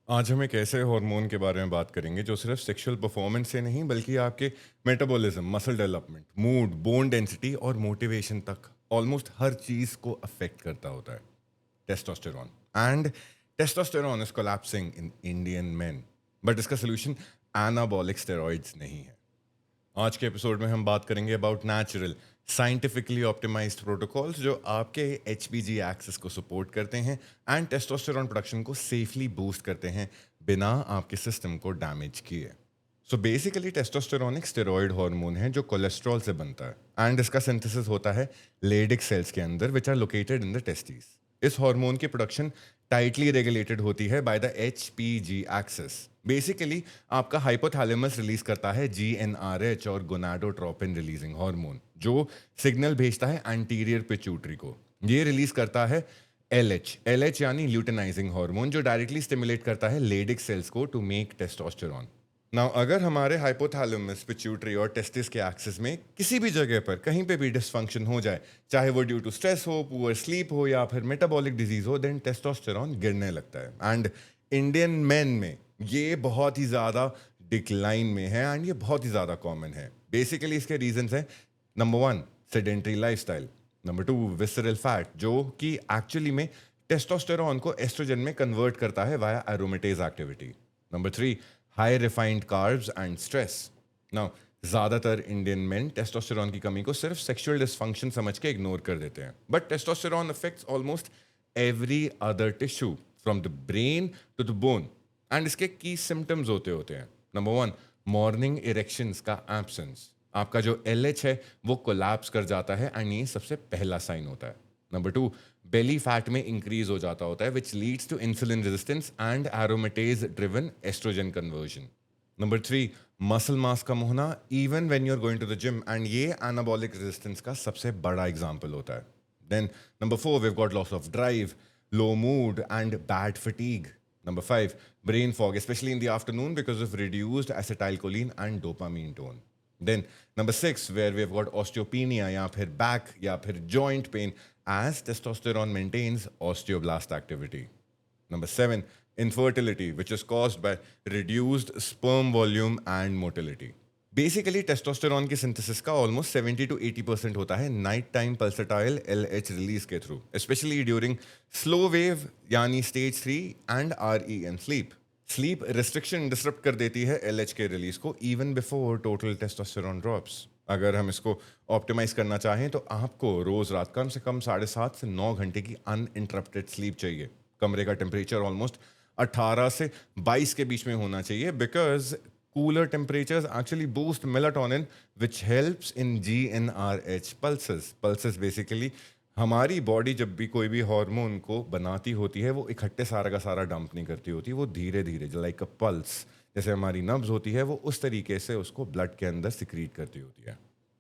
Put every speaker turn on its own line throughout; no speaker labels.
आज हम एक ऐसे हार्मोन के बारे में बात करेंगे जो सिर्फ सेक्सुअल परफॉर्मेंस से नहीं बल्कि आपके metabolism, muscle development, mood, bone density और मोटिवेशन तक ऑलमोस्ट हर चीज को अफेक्ट करता होता है। Testosterone. And testosterone is collapsing in Indian men, but इसका सोल्यूशन एनाबॉलिक स्टेरॉइड्स नहीं है। आज के एपिसोड में हम बात करेंगे about natural scientifically optimised protocols जो आपके HPG एक्सेस को सपोर्ट करते हैं एंड टेस्टोस्टेरॉन प्रोडक्शन को सेफली बूस्ट करते हैं बिना आपके सिस्टम को डैमेज किए। सो बेसिकली टेस्टोस्टेरॉन एक स्टेरॉइड हार्मोन है जो कोलेस्ट्रॉल से बनता है एंड इसका सिंथेसिस होता है लेडिक सेल्स के अंदर which are located in the testis. इस हार्मोन की प्रोडक्शन टाइटली रेगुलेटेड होती है by the HPG axis. Basically आपका हाइपोथैलेमस रिलीज करता है GnRH और गोनाडोट्रोपिन रिलीजिंग हार्मोन जो सिग्नल भेजता है एंटीरियर पिट्यूटरी को। ये रिलीज करता है LH यानी ल्यूटेनाइजिंग हार्मोन जो डायरेक्टली स्टिमुलेट करता है लेडिक सेल्स को टू मेक टेस्टोस्टेरॉन। नाउ अगर हमारे हाइपोथैलेमस, पिट्यूटरी और टेस्टिस के एक्सिस में किसी भी जगह पर कहीं पे भी डिसफंक्शन हो जाए, चाहे वो ड्यू टू स्ट्रेस हो, पुअर स्लीप हो या फिर मेटाबॉलिक डिजीज हो, देन टेस्टोस्टेरॉन गिरने लगता है। एंड इंडियन मेन में ये बहुत ही ज़्यादा डिक्लाइन में है एंड ये बहुत ही ज़्यादा कॉमन है। बेसिकली इसके रीजंस हैं, number one sedentary lifestyle, number two visceral fat जो कि एक्चुअली में टेस्टोस्टेरॉन को एस्ट्रोजन में कन्वर्ट करता है via aromatase activity, number three high refined carbs and stress. Now ज़्यादातर इंडियन मेन टेस्टोस्टेरॉन की कमी को सिर्फ सेक्सुअल डिसफंक्शन समझ के इग्नोर कर देते हैं, but testosterone affects almost every other tissue from the brain to the bone. And इसके की सिम्टम्स होते होते हैं, नंबर वन मॉर्निंग इरेक्शंस का एब्सेंस, आपका जो LH है वो कोलैप्स कर जाता है एंड ये सबसे पहला साइन होता है। नंबर टू बेली फैट में इंक्रीज हो जाता होता है which leads to insulin resistance and aromatase driven estrogen conversion. Number three muscle mass कम होना even when you are going to the gym and ये एनाबॉलिक रेजिस्टेंस का सबसे बड़ा एग्जांपल होता है। Then number four we got loss of drive, low mood and bad fatigue. Number five brain fog especially in the afternoon because of reduced acetylcholine and dopamine tone. Then number six where we've got osteopenia या फिर back या फिर joint pain as testosterone maintains osteoblast activity. Number seven infertility which is caused by reduced sperm volume and motility. Basically testosterone की synthesis का almost 70 to 80% होता है night time pulsatile LH release के through, specially during slow wave यानी stage 3 and REM sleep. Sleep restriction disrupt कर देती है LH के रिलीज को even before total testosterone drops. अगर हम इसको ऑप्टिमाइज करना चाहें तो आपको रोज रात कम से कम 7.5 से 9 घंटे की अनइंटरप्टेड स्लीप चाहिए। कमरे का टेम्परेचर ऑलमोस्ट 18 से 22 के बीच में होना चाहिए because cooler temperatures actually boost melatonin which helps in GnRH pulses. Pulses basically हमारी बॉडी जब भी कोई भी हार्मोन को बनाती होती है वो इकट्ठे सारा का सारा डंप नहीं करती होती, वो धीरे धीरे लाइक अ पल्स, जैसे हमारी नब्ज होती है वो उस तरीके से उसको ब्लड के अंदर सिक्रीट करती होती है।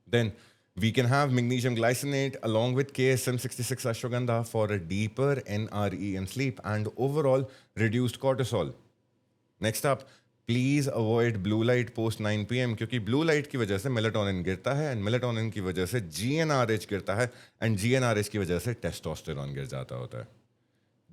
Then we can have magnesium glycinate along with KSM66 ashwagandha for a deeper NREM sleep and overall reduced cortisol. Next up please avoid blue light post 9 PM क्योंकि ब्लू लाइट की वजह से melatonin गिरता है and melatonin की वजह से GnRH गिरता है एंड GnRH की वजह से टेस्टोस्टेरॉन गिर जाता होता है।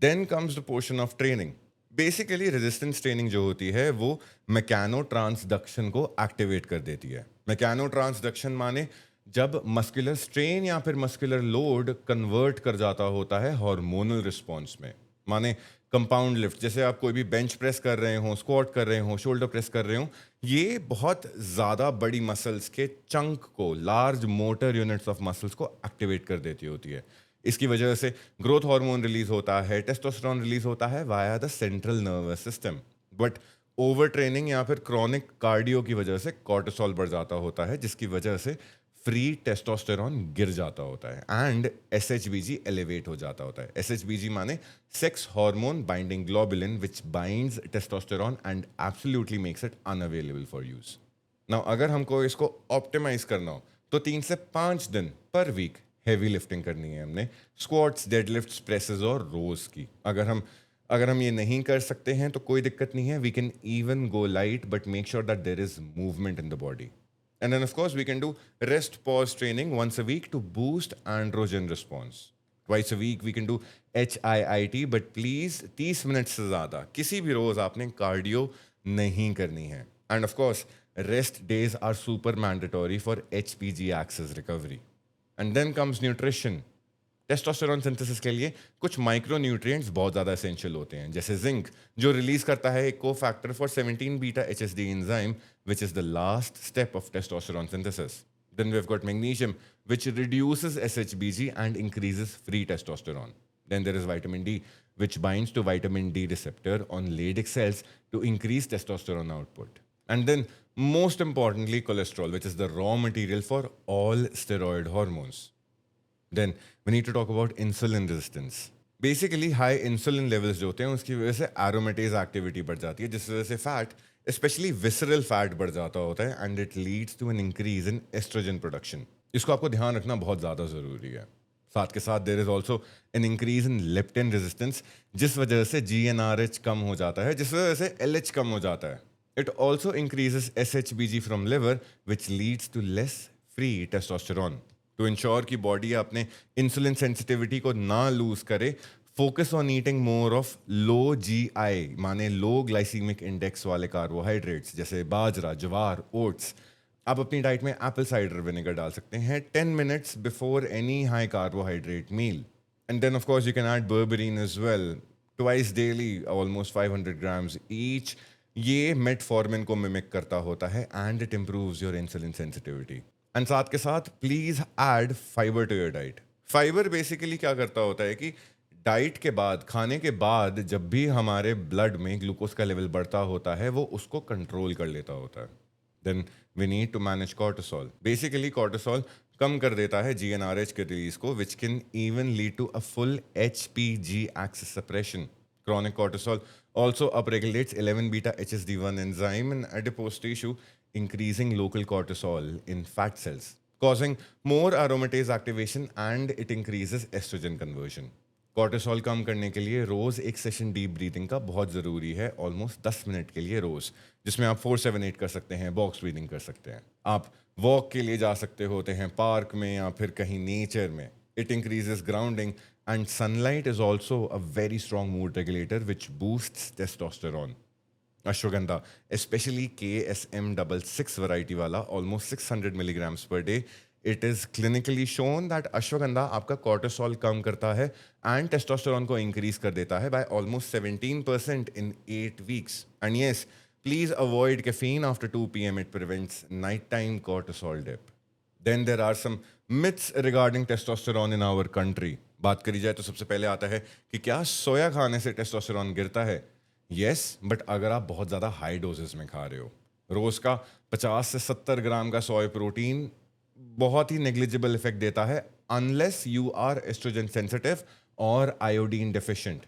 Then comes the portion of training. Basically resistance training जो होती है वो मैकेनो ट्रांसडक्शन को एक्टिवेट कर देती है। मैकेनो ट्रांसडक्शन माने जब मस्कुलर स्ट्रेन या फिर मस्कुलर लोड कन्वर्ट कर जाता होता है हार्मोनल रिस्पॉन्स में। माने कंपाउंड लिफ्ट, जैसे आप कोई भी बेंच प्रेस कर रहे हो, स्क्वाट कर रहे हो, शोल्डर प्रेस कर रहे हो, ये बहुत ज़्यादा बड़ी मसल्स के चंक को, large motor units of muscles को एक्टिवेट कर देती होती है। इसकी वजह से ग्रोथ हार्मोन रिलीज होता है, टेस्टोस्टेरॉन रिलीज होता है via the central nervous system. But over training या फिर क्रॉनिक कार्डियो की वजह से कॉर्टिसोल बढ़ जाता होता है जिसकी वजह से फ्री टेस्टोस्टेरॉन गिर जाता होता है एंड SHBG एलिवेट हो जाता होता है। SHBG माने sex hormone binding globulin which binds testosterone and absolutely makes it unavailable for use. Now अगर हमको इसको ऑप्टिमाइज करना हो तो 3 से 5 दिन पर वीक हैवी लिफ्टिंग करनी है हमने, स्क्वाट्स, डेडलिफ्ट्स, प्रेसेस और रोज की। अगर हम ये नहीं कर सकते हैं तो कोई दिक्कत नहीं है, we can even go light but make sure that there is movement in the body. And then, of course, we can do rest pause training once a week to boost androgen response. Twice a week we can do HIIT, but please 30 minute से ज़्यादा किसी भी रोज़ आपने cardio नहीं करनी है. And of course rest days are super mandatory for HPG axis recovery. And then comes nutrition. Testosterone synthesis के लिए कुछ माइक्रो न्यूट्रिएंट्स बहुत ज़्यादा एसेंशियल होते हैं, जैसे जिंक, जो रिलीज करता है एक को factor for 17 beta HSD enzyme, which is the last step of testosterone synthesis. Then we've got magnesium, which reduces SHBG and increases free testosterone. Then there is vitamin D, which binds to vitamin D receptor on Leydig cells to increase testosterone output. And then, most importantly, cholesterol, which is the raw material for all steroid hormones. Then we need to talk about insulin resistance. Basically high insulin levels जो होते हैं उसकी वजह से एरोमेटेज activity बढ़ जाती है, जिस वजह से फैट, स्पेशली विसरल फैट, बढ़ जाता होता है and it leads to an increase in oestrogen production. इसको आपको ध्यान रखना बहुत ज़्यादा ज़रूरी है. साथ के साथ there is also an increase in leptin resistance, जिस वजह से GnRH कम हो जाता है, जिस वजह से LH कम हो जाता है. It also increases SHBG from liver, which leads to less free testosterone. To ensure कि बॉडी अपने इंसुलिन सेंसिटिविटी को ना लूज करे, focus on eating more of low GI, माने लो ग्लाइसीमिक इंडेक्स वाले कार्बोहाइड्रेट्स, जैसे बाजरा, ज्वार, ओट्स. आप अपनी डाइट में एप्पल साइडर विनेगर डाल सकते हैं 10 minutes before any high carbohydrate meal. And then of course you can add berberine as well, twice daily, almost 500 grams each. ये मेटफॉर्मिन को मिमिक करता होता है and it improves your insulin sensitivity. And साथ के साथ please add fibre to your diet. Fibre basically क्या करता होता है कि डाइट के बाद, खाने के बाद, जब भी हमारे ब्लड में ग्लूकोज का लेवल बढ़ता होता है, वो उसको कंट्रोल कर लेता होता है. Then we need to manage cortisol. Basically cortisol कम कर देता है GnRH के रिलीज को, which can even lead to a full HPG axis suppression. Chronic cortisol also upregulates 11 beta HSD1 enzyme in adipose tissue, increasing local cortisol in fat cells, causing more aromatase activation, and it increases estrogen conversion. Cortisol कम करने के लिए रोज एक session deep breathing का बहुत ज़रूरी है, almost 10 minute के लिए रोज, जिसमें आप 4-7-8 कर सकते हैं, बॉक्स ब्रीदिंग कर सकते हैं. आप वॉक के लिए जा सकते होते हैं पार्क में या फिर कहीं नेचर में. It increases grounding. And sunlight is also a very strong mood regulator which boosts testosterone. Ashwagandha, especially KSM66 variety wala, almost 600 milligrams per day. It is clinically shown that ashwagandha आपका cortisol कम करता है and testosterone को increase कर देता है by almost 17% in 8 weeks. And yes, please avoid caffeine after 2 p.m. It prevents nighttime cortisol dip. Then there are some myths regarding testosterone in our country. बात करी जाए तो सबसे पहले आता है कि क्या सोया खाने से टेस्टोस्टेरोन गिरता है? यस, बट अगर आप बहुत ज़्यादा हाई डोजेस में खा रहे हो. रोज़ का 50 से 70 ग्राम का सोया प्रोटीन बहुत ही नेग्लिजिबल इफेक्ट देता है, unless you are estrogen sensitive और iodine deficient.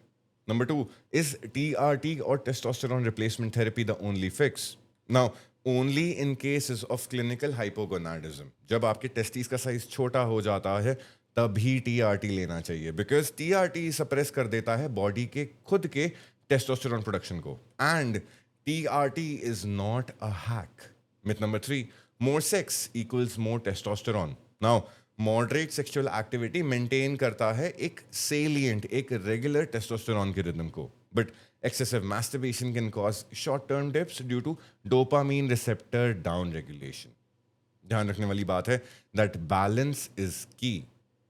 Number 2, is TRT और testosterone replacement therapy the only fix? Now only in cases of clinical hypogonadism. जब आपके टेस्टिस का साइज छोटा हो जाता है तभी TRT लेना चाहिए, बिकॉज TRT सप्रेस कर देता है बॉडी के खुद के टेस्टोस्टेरोन प्रोडक्शन को. And TRT is not a hack. Myth number 3, more sex equals more testosterone. Now moderate sexual activity maintain करता है एक सेलिएंट, एक रेगुलर टेस्टोस्टेरोन के रिदम को, but excessive masturbation can cause short-term dips due to dopamine receptor down-regulation. ध्यान रखने वाली बात है that balance is key.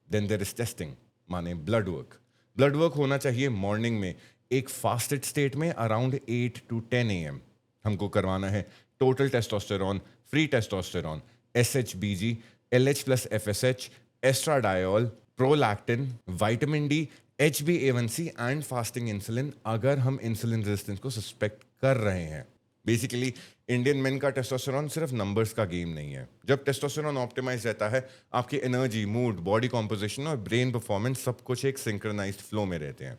Then there is testing, माने blood work. Blood work होना चाहिए मॉर्निंग में एक फास्टेड स्टेट में अराउंड 8 to 10 AM. हमको करवाना है total testosterone, free testosterone, SHBG, LH plus FSH, estradiol, prolactin, vitamin D, HbA1c and fasting insulin, अगर हम इंसुलिन रेजिस्टेंस को सस्पेक्ट कर रहे हैं. बेसिकली इंडियन मेन का टेस्टोस्टेरोन सिर्फ नंबर्स का गेम नहीं है. जब टेस्टोस्टेरोन ऑप्टिमाइज रहता है, आपकी एनर्जी, मूड, बॉडी कॉम्पोजिशन और ब्रेन परफॉर्मेंस सब कुछ एक सिंक्रोनाइज्ड फ्लो में रहते हैं.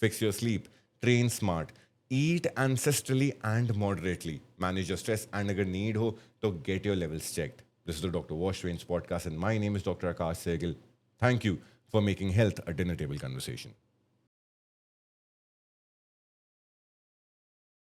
Fix your sleep, train smart, eat ancestrally and moderately, manage your stress, and अगर नीड हो तो get your levels checked. This is the Dr. Wash Range podcast, and my name is Dr. Akash Sehgal. Thank you for making health a dinner table conversation.